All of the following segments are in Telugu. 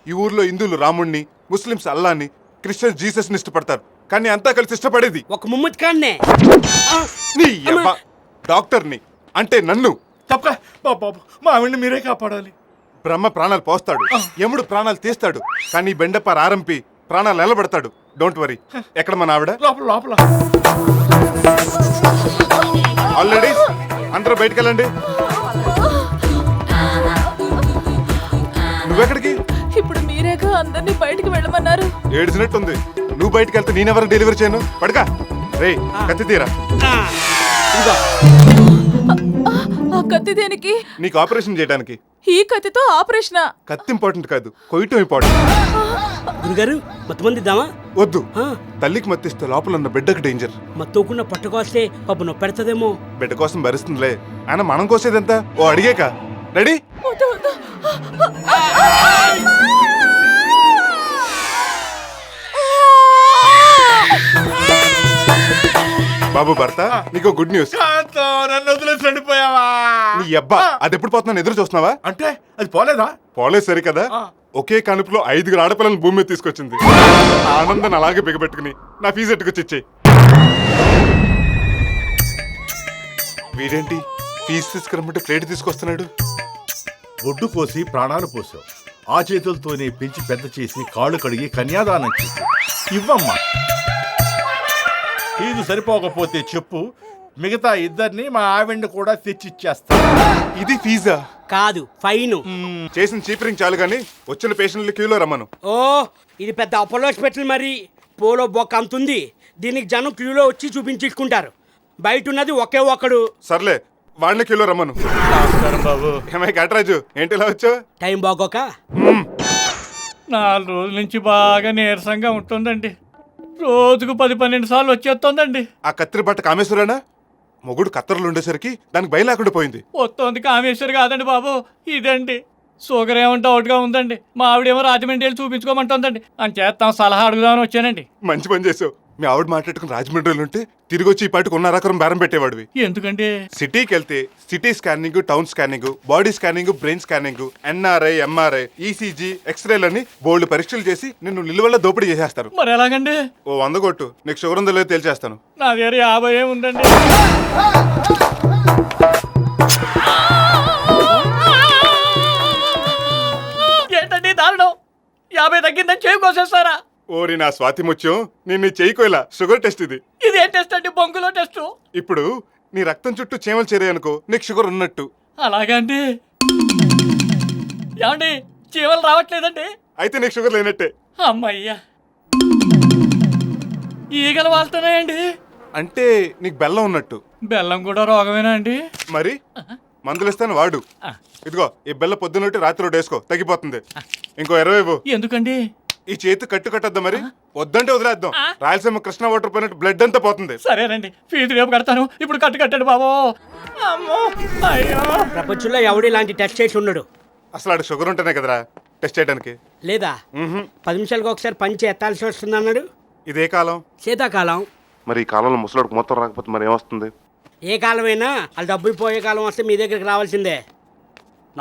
ఈ ఊర్లో హిందువులు రాముణ్ణి, ముస్లిమ్స్ అల్లాని, క్రిస్టియన్స్ జీసస్ని ఇష్టపడతారు. కానీ అంతా కలిసి ఇష్టపడేది ఒక ముమ్మద్ ఖాన్నే. నీ అబ్బ డాక్టర్ని, అంటే నన్ను. తప్పక బాబు మా ఆవిడ్ని మీరే కాపాడాలి. బ్రహ్మ ప్రాణాలు పోస్తాడు, యముడు ప్రాణాలు తీస్తాడు, కానీ బెండప్ప ఆరంపి ప్రాణాలు నిలబెడతాడు. Don't worry. ఎక్కడ మన ఆవిడ? లోపల లోపల. ఆల్రెడీ అందరూ బయటకు వెళ్ళండి. నువ్వెక్కడికి? ఇప్పుడు మీరేగా అందరినీ బయటికి వెళ్ళమన్నారు. ఏడ్చినట్టుంది. నువ్వు బయటకు వెళ్తే నేనెవరు డెలివరీ చేయను? పడగా రే కత్తి తీరా. ఇదిగో ఆ కత్తి దేనికి? నీకు ఆపరేషన్ చేయడానికి. ఈ కత్తితో ఆపరేషనా? కత్తి ఇంపార్టెంట్ కాదు, కొయ్యటం ఇంపార్టెంట్. గురుగారు మొత్తం ఇద్దామా? వద్దు, తల్లికి మత్తిస్తే లోపల ఉన్న బిడ్డకు డేంజర్. మత్తోకుండా పట్టుకొస్తే పాప నొప్పి పెడతదేమో. బిడ్డ కోసం భరిస్తుందిలే, ఆయన మనం కోసేదంతా ఓ అడిగేక. రెడీ? వద్దు, వద్దు. బాబు భర్త, నీకు గుడ్ న్యూస్. నన్ను వదిలేసి వెళ్ళిపోయావా? నీ అబ్బా, అది ఎప్పుడు పోతున్నాను ఎదురు చూస్తున్నావా? అంటే అది పోలేదా? పోలేదు సరి కదా. ఒకే కనుపులో 5 ఆడపిల్లలను భూమి మీద తీసుకొచ్చింది. ఆనందాన్ని అలాగే బిగబెట్టుకుని నా ఫీజు ఎట్టుకొచ్చిచ్చేయి. వీడేంటి ఫీజు తీసుకురమ్మంటే ప్లేట్ తీసుకొస్తున్నాడు? ఒడ్డు కోసి ప్రాణాలు పోసావు. ఆ చేతులతోనే పెంచి పెద్ద చేసి కాళ్ళు కడిగి కన్యాదానం చేసి ఇవ్వమ్మా. ఫీజు సరిపోకపోతే చెప్పు, మిగతా ఇద్దరిని మా ఆవిడ్ని కూడా తెచ్చిచ్చేస్తా. ఇది ఫీజా? కాదు, ఫైన్. చేసిన చీపరింగ్ చాలు గానీ వచ్చిన పేషెంట్లు క్యూలో రమ్మను. ఓ ఇది పెద్ద అపోలో హాస్పిటల్, మరి పోలో బొక్క అంతుంది. దీనికి జనం క్యూలో వచ్చి చూపించుకుంటారు. బయట ఉన్నది ఒకే ఒక్కడు. సర్లే, వాడిని క్యూలో రమ్మను. బాబు ఏమై కటరాజు, ఏంటి ఇలా వచ్చావు? టైం బాగోక 4 రోజుల నుంచి బాగా నీరసంగా ఉంటుందండి. రోజుకు 10-12 సార్లు వచ్చేస్తోందండి. ఆ కత్తిరి బట్ట కామేశ్వరేనా? మొగుడు కత్తెరలు ఉండేసరికి దానికి బయలాకుండా పోయింది. వస్తోంది కామేశ్వరి కాదండి బాబు, ఇదండి. షుగర్ ఏమంటే అవుట్గా ఉందండి. మా ఆవిడేమో రాజమండ్రి వెళ్ళి చూపించుకోమంటుందండి. అని చేస్తాం సలహా అడుగుదామని వచ్చానండి. మంచి పని చేసావు. మీ ఆవిడ మాట్లాడుకుని రాజమండ్రిలో ఉంటే తిరిగి వచ్చి ఈ పాటికి 1.5 బేరం పెట్టేవాడివి. ఎందుకండి? సిటీకి వెళ్తే city scanning, town scanning, body scanning, brain scanning, NRI, MRI, ECG, ఎక్స్రేలని బోల్డ్ పరీక్షలు చేసి నిన్ను నిలువల్ల దోపిడీ చేసేస్తారు. మరి ఎలాగండి? ఓ 100 కొట్టు, నీకు షుగర్ ఉందో లేదో తేల్చేస్తాను. నా దగ్గర 50 ఉందండి. ఏంటండి దారుణం? 50 తగ్గిందని చేయి కోసేస్తారా? ఓరి నా స్వాతి ముత్యం, నేను చెయ్యికోయిలా షుగర్ టెస్ట్ ఇది. ఇదేం టెస్ట్ అండి? బొంగులో టెస్ట్. ఇప్పుడు నీ రక్తం చుట్టూ చీమలు చేరాయనుకో, నీకు షుగర్ ఉన్నట్టు. అలాగండి. ఏమండి చీమలు రావట్లేదండి? అయితే నీకు షుగర్ లేనట్టే. అమ్మయ్యా, ఈగలు వాళ్తున్నాయండి. అంటే నీకు బెల్లం ఉన్నట్టు. బెల్లం కూడా రోగమేనా అండి? మరి మందులు ఇస్తాను వాడు. ఇదిగో ఈ బెల్ల పొద్దున్నట్టు రాత్రి వేసుకో, తగ్గిపోతుంది. ఇంకో 20 ఇవ్వు. ఎందుకండి? ఈ చేతి కట్టు కట్టద్దా? మరి వద్దంటే వదిలేద్దాం. రాయలసీమ కృష్ణ వాటర్ పోయినట్టు బ్లడ్ అంతా పోతుంది. సరేనండి, ఫీజు రేపు కడతాను. ఇప్పుడు కట్టండి బాబు. అమ్మో, అయ్యో. ప్రపంచంలో ఎవడు ఇలాంటి టెస్ట్ చేసి ఉండడు. అసలు ఆడ షుగర్ ఉంటేనే కదరా టెస్ట్ చేయడానికి. లేదా 10 నిమిషాలకు ఒకసారి పంచి ఎత్తాల్సి వస్తుంది అన్నాడు. ఇదే కాలం, శీతాకాలం. మరి ఈ కాలంలో ముసలాడికి మొత్తం రాకపోతే మరి ఏమొస్తుంది? ఏ కాలమైనా వాళ్ళు డబ్బులు పోయే కాలం వస్తే మీ దగ్గరికి రావాల్సిందే.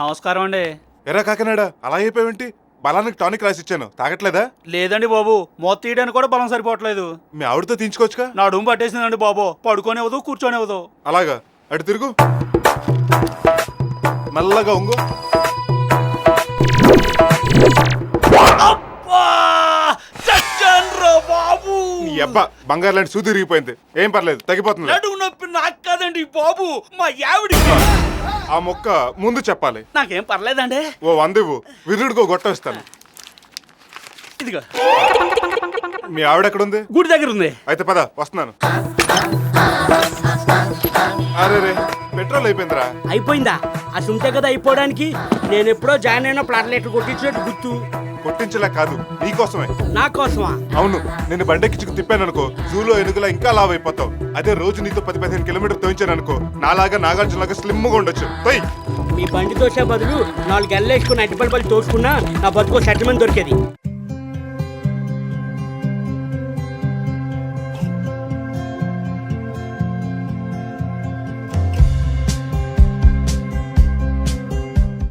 నమస్కారం అండి. ఎరా కాకినాడ, అలా అయిపోయావేంటి? బలానికి టానిక్ రాసి ఇచ్చాను, తాగట్లేదా? లేదండి బాబు, మొత్తం తీయడానికి కూడా బలం సరిపోవట్లేదు. మీ ఆవిడతో తీయించుకోవచ్చుగా. నా డూమ్ పట్టేసిందండి బాబు, పడుకోనివ్వదు కూర్చోనివ్వదు. అలాగా, అటు తిరుగు, మెల్లగా ఉంగు. బాబు నీ అబ్బా, బంగారు లాంటి సూది తిరిగిపోయింది. ఏం పర్లేదు, తగ్గిపోతుంది. నడుము నొప్పి నాకు కాదండి బాబు, మా ఆవిడికి. ఆ మొక్క ముందు చెప్పాలి. నాకేం పర్లేదండి. ఓ 100 ఇవ్వు, విరుడుకో గొట్టం ఇస్తాను. ఇదిగో. మీ ఆవిడ ఎక్కడుంది? గుడి దగ్గర ఉంది. అయితే పద, వస్తున్నాను. అరే రే, పెట్రోల్ అయిపోయిందిరా. అయిపోయిందా? అది ఉంటే కదా అయిపోవడానికి. నేను ఎప్పుడో జాయిన్ అయిన ప్లాట్లెట్లు కొట్టించినట్టు గుర్తు. కొట్టించలే కాదు, నీకోసమే. నా కోసమా? అవును, నేను బండెక్కించుకు తిప్పాను అనుకో, జూలో ఎనుగులా ఇంకా లావ్ అయిపోతావు. అదే రోజు నీతో 10-15 కిలోమీటర్ తోయించాను అనుకో, నాలాగా నాగార్జునలాగా స్లిమ్ గా ఉండొచ్చు. మీ బండి తోసే బదులు 4 గెల్లేసుకుని అడ్డిపల్లి తోసుకున్నా నా బతుకో సెటిల్మెంట్ దొరికేది.